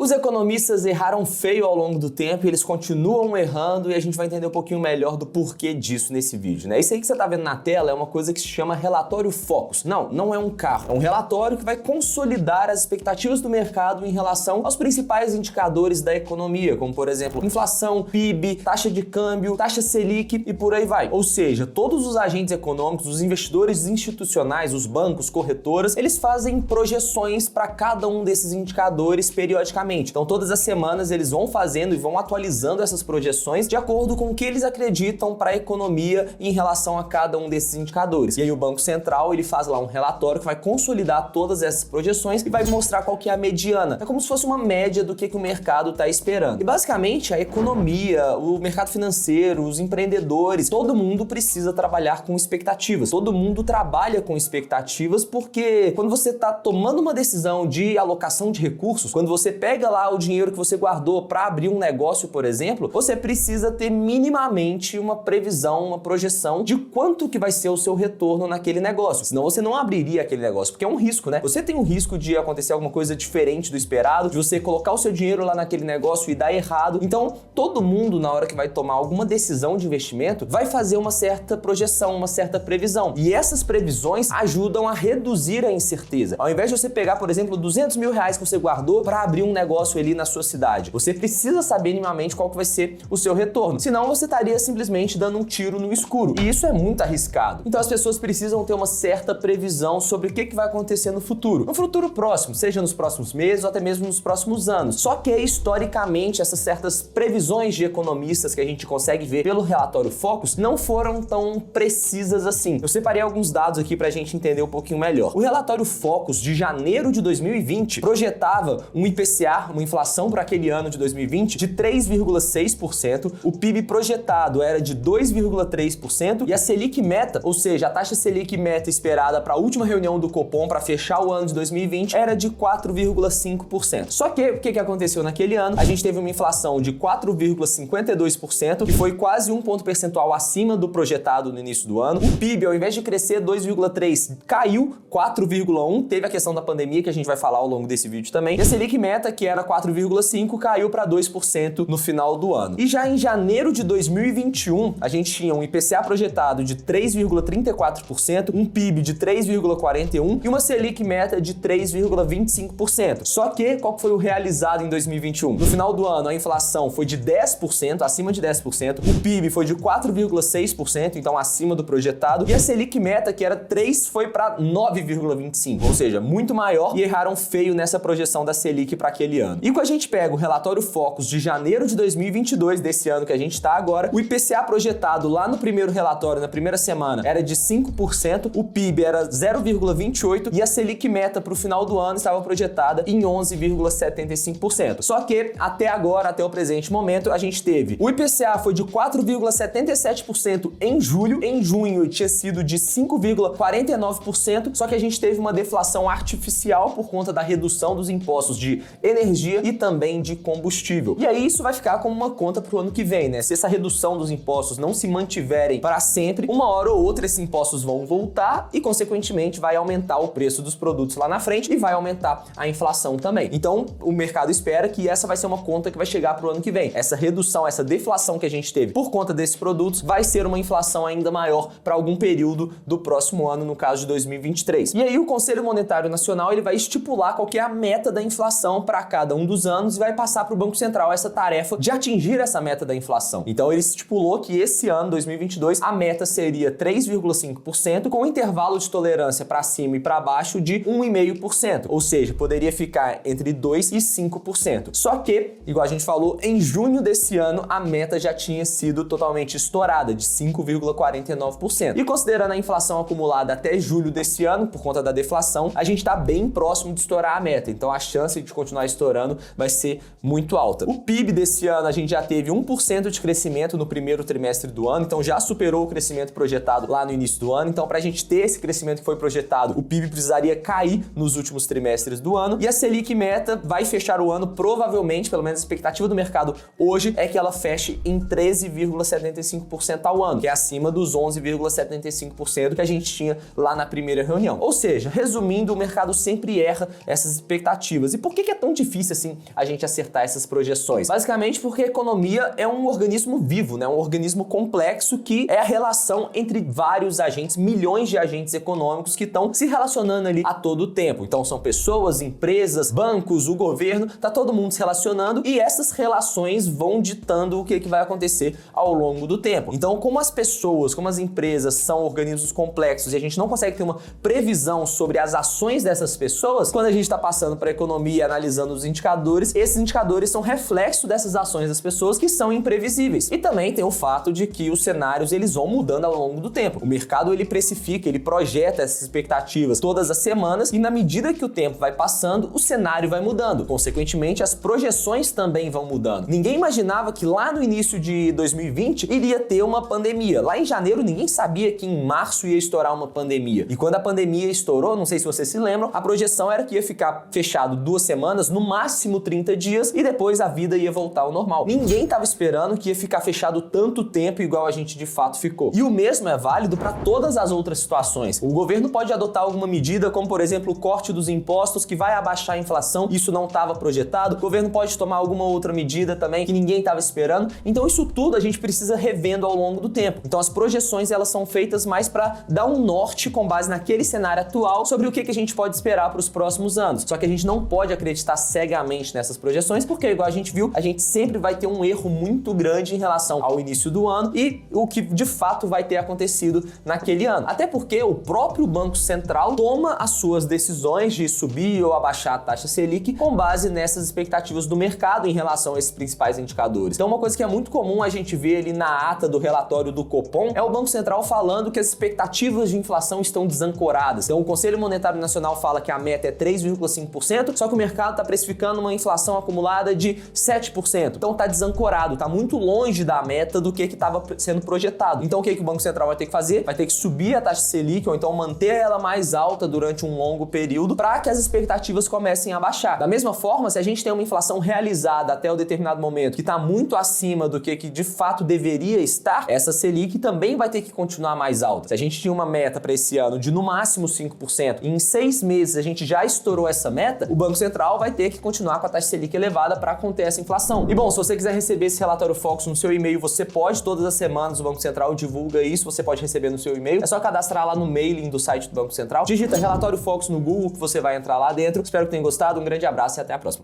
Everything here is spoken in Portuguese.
Os economistas erraram feio ao longo do tempo e eles continuam errando, e a gente vai entender um pouquinho melhor do porquê disso nesse vídeo, né? Isso aí que você tá vendo na tela é uma coisa que se chama relatório Focus. Não é um carro, é um relatório que vai consolidar as expectativas do mercado em relação aos principais indicadores da economia, como por exemplo, inflação, PIB, taxa de câmbio, taxa Selic e por aí vai. Ou seja, todos os agentes econômicos, os investidores institucionais, os bancos, corretoras, eles fazem projeções para cada um desses indicadores periodicamente. Então todas as semanas eles vão fazendo e vão atualizando essas projeções de acordo com o que eles acreditam para a economia em relação a cada um desses indicadores. E aí o Banco Central, ele faz lá um relatório que vai consolidar todas essas projeções e vai mostrar qual que é a mediana. É como se fosse uma média do que o mercado está esperando. E basicamente a economia, o mercado financeiro, os empreendedores, todo mundo precisa trabalhar com expectativas. Todo mundo trabalha com expectativas porque quando você está tomando uma decisão de alocação de recursos, quando você pega lá o dinheiro que você guardou para abrir um negócio, por exemplo, você precisa ter minimamente uma previsão, uma projeção de quanto que vai ser o seu retorno naquele negócio. Senão você não abriria aquele negócio, porque é um risco, né? Você tem um risco de acontecer alguma coisa diferente do esperado, de você colocar o seu dinheiro lá naquele negócio e dar errado. Então, todo mundo, na hora que vai tomar alguma decisão de investimento, vai fazer uma certa projeção, uma certa previsão. E essas previsões ajudam a reduzir a incerteza. Ao invés de você pegar, por exemplo, 200 mil reais que você guardou para abrir um negócio ali na sua cidade, você precisa saber minimamente qual que vai ser o seu retorno. Senão você estaria simplesmente dando um tiro no escuro. E isso é muito arriscado. Então as pessoas precisam ter uma certa previsão sobre o que vai acontecer no futuro. No futuro próximo, seja nos próximos meses ou até mesmo nos próximos anos. Só que historicamente essas certas previsões de economistas que a gente consegue ver pelo relatório Focus não foram tão precisas assim. Eu separei alguns dados aqui pra gente entender um pouquinho melhor. O relatório Focus de janeiro de 2020 projetava um IPCA, uma inflação para aquele ano de 2020 de 3,6%, o PIB projetado era de 2,3% e a Selic meta, ou seja, a taxa Selic meta esperada para a última reunião do Copom para fechar o ano de 2020 era de 4,5%. Só que o que aconteceu naquele ano? A gente teve uma inflação de 4,52%, que foi quase um ponto percentual acima do projetado no início do ano. O PIB, ao invés de crescer 2,3%, caiu 4,1%. Teve a questão da pandemia que a gente vai falar ao longo desse vídeo também. E a Selic meta, que era 4,5%, caiu para 2% no final do ano. E já em janeiro de 2021, a gente tinha um IPCA projetado de 3,34%, um PIB de 3,41% e uma Selic meta de 3,25%. Só que, qual foi o realizado em 2021? No final do ano, a inflação foi de 10%, acima de 10%, o PIB foi de 4,6%, então acima do projetado, e a Selic meta, que era 3%, foi para 9,25%, ou seja, muito maior, e erraram feio nessa projeção da Selic para aquele ano. E quando a gente pega o relatório Focus de janeiro de 2022, desse ano que a gente está agora, o IPCA projetado lá no primeiro relatório, na primeira semana, era de 5%, o PIB era 0,28% e a Selic meta para o final do ano estava projetada em 11,75%. Só que até agora, até o presente momento, a gente teve o IPCA foi de 4,77% em julho, em junho tinha sido de 5,49%, só que a gente teve uma deflação artificial por conta da redução dos impostos de energia e também de combustível. E aí isso vai ficar como uma conta para o ano que vem, né? Se essa redução dos impostos não se mantiverem para sempre, uma hora ou outra esses impostos vão voltar e, consequentemente, vai aumentar o preço dos produtos lá na frente e vai aumentar a inflação também. Então, o mercado espera que essa vai ser uma conta que vai chegar para o ano que vem. Essa redução, essa deflação que a gente teve por conta desses produtos vai ser uma inflação ainda maior para algum período do próximo ano, no caso de 2023. E aí o Conselho Monetário Nacional ele vai estipular qual que é a meta da inflação para cada um dos anos e vai passar para o Banco Central essa tarefa de atingir essa meta da inflação. Então ele estipulou que esse ano, 2022, a meta seria 3,5%, com um intervalo de tolerância para cima e para baixo de 1,5%, ou seja, poderia ficar entre 2% e 5%. Só que, igual a gente falou, em junho desse ano a meta já tinha sido totalmente estourada, de 5,49%. E considerando a inflação acumulada até julho desse ano, por conta da deflação, a gente está bem próximo de estourar a meta, então a chance de continuar estourando vai ser muito alta. O PIB desse ano a gente já teve 1% de crescimento no primeiro trimestre do ano, então já superou o crescimento projetado lá no início do ano. Então, para a gente ter esse crescimento que foi projetado, o PIB precisaria cair nos últimos trimestres do ano. E a Selic meta vai fechar o ano, provavelmente, pelo menos a expectativa do mercado hoje, é que ela feche em 13,75% ao ano, que é acima dos 11,75% que a gente tinha lá na primeira reunião. Ou seja, resumindo, o mercado sempre erra essas expectativas. E por que é tão difícil difícil assim a gente acertar essas projeções? Basicamente porque a economia é um organismo vivo, né? Um organismo complexo que é a relação entre vários agentes, milhões de agentes econômicos que estão se relacionando ali a todo tempo. Então são pessoas, empresas, bancos, o governo, tá todo mundo se relacionando e essas relações vão ditando o que vai acontecer ao longo do tempo. Então, como as pessoas, como as empresas são organismos complexos e a gente não consegue ter uma previsão sobre as ações dessas pessoas, quando a gente está passando para a economia e analisando os indicadores, esses indicadores são reflexo dessas ações das pessoas que são imprevisíveis. E também tem o fato de que os cenários eles vão mudando ao longo do tempo. O mercado ele precifica, ele projeta essas expectativas todas as semanas e na medida que o tempo vai passando, o cenário vai mudando. Consequentemente, as projeções também vão mudando. Ninguém imaginava que lá no início de 2020 iria ter uma pandemia. Lá em janeiro ninguém sabia que em março ia estourar uma pandemia. E quando a pandemia estourou, não sei se vocês se lembram, a projeção era que ia ficar fechado 2 semanas, no máximo 30 dias, e depois a vida ia voltar ao normal. Ninguém estava esperando que ia ficar fechado tanto tempo igual a gente de fato ficou. E o mesmo é válido para todas as outras situações. O governo pode adotar alguma medida, como por exemplo o corte dos impostos, que vai abaixar a inflação, isso não estava projetado. O governo pode tomar alguma outra medida também que ninguém estava esperando. Então isso tudo a gente precisa revendo ao longo do tempo. Então as projeções elas são feitas mais para dar um norte com base naquele cenário atual sobre o que a gente pode esperar para os próximos anos. Só que a gente não pode acreditar cegamente nessas projeções, porque igual a gente viu, a gente sempre vai ter um erro muito grande em relação ao início do ano e o que de fato vai ter acontecido naquele ano. Até porque o próprio Banco Central toma as suas decisões de subir ou abaixar a taxa Selic com base nessas expectativas do mercado em relação a esses principais indicadores. Então uma coisa que é muito comum a gente ver ali na ata do relatório do Copom é o Banco Central falando que as expectativas de inflação estão desancoradas. Então o Conselho Monetário Nacional fala que a meta é 3,5%, só que o mercado está precificando uma inflação acumulada de 7%. Então está desancorado, está muito longe da meta do que estava sendo projetado. Então o que o Banco Central vai ter que fazer? Vai ter que subir a taxa Selic ou então manter ela mais alta durante um longo período para que as expectativas comecem a baixar. Da mesma forma, se a gente tem uma inflação realizada até um determinado momento que está muito acima do que de fato deveria estar, essa Selic também vai ter que continuar mais alta. Se a gente tinha uma meta para esse ano de no máximo 5% e em 6 meses a gente já estourou essa meta, o Banco Central vai ter que continuar com a taxa Selic elevada para conter essa inflação. E bom, se você quiser receber esse relatório Focus no seu e-mail, você pode, todas as semanas o Banco Central divulga isso, você pode receber no seu e-mail. É só cadastrar lá no mailing do site do Banco Central, digita relatório Focus no Google que você vai entrar lá dentro. Espero que tenham gostado, um grande abraço e até a próxima.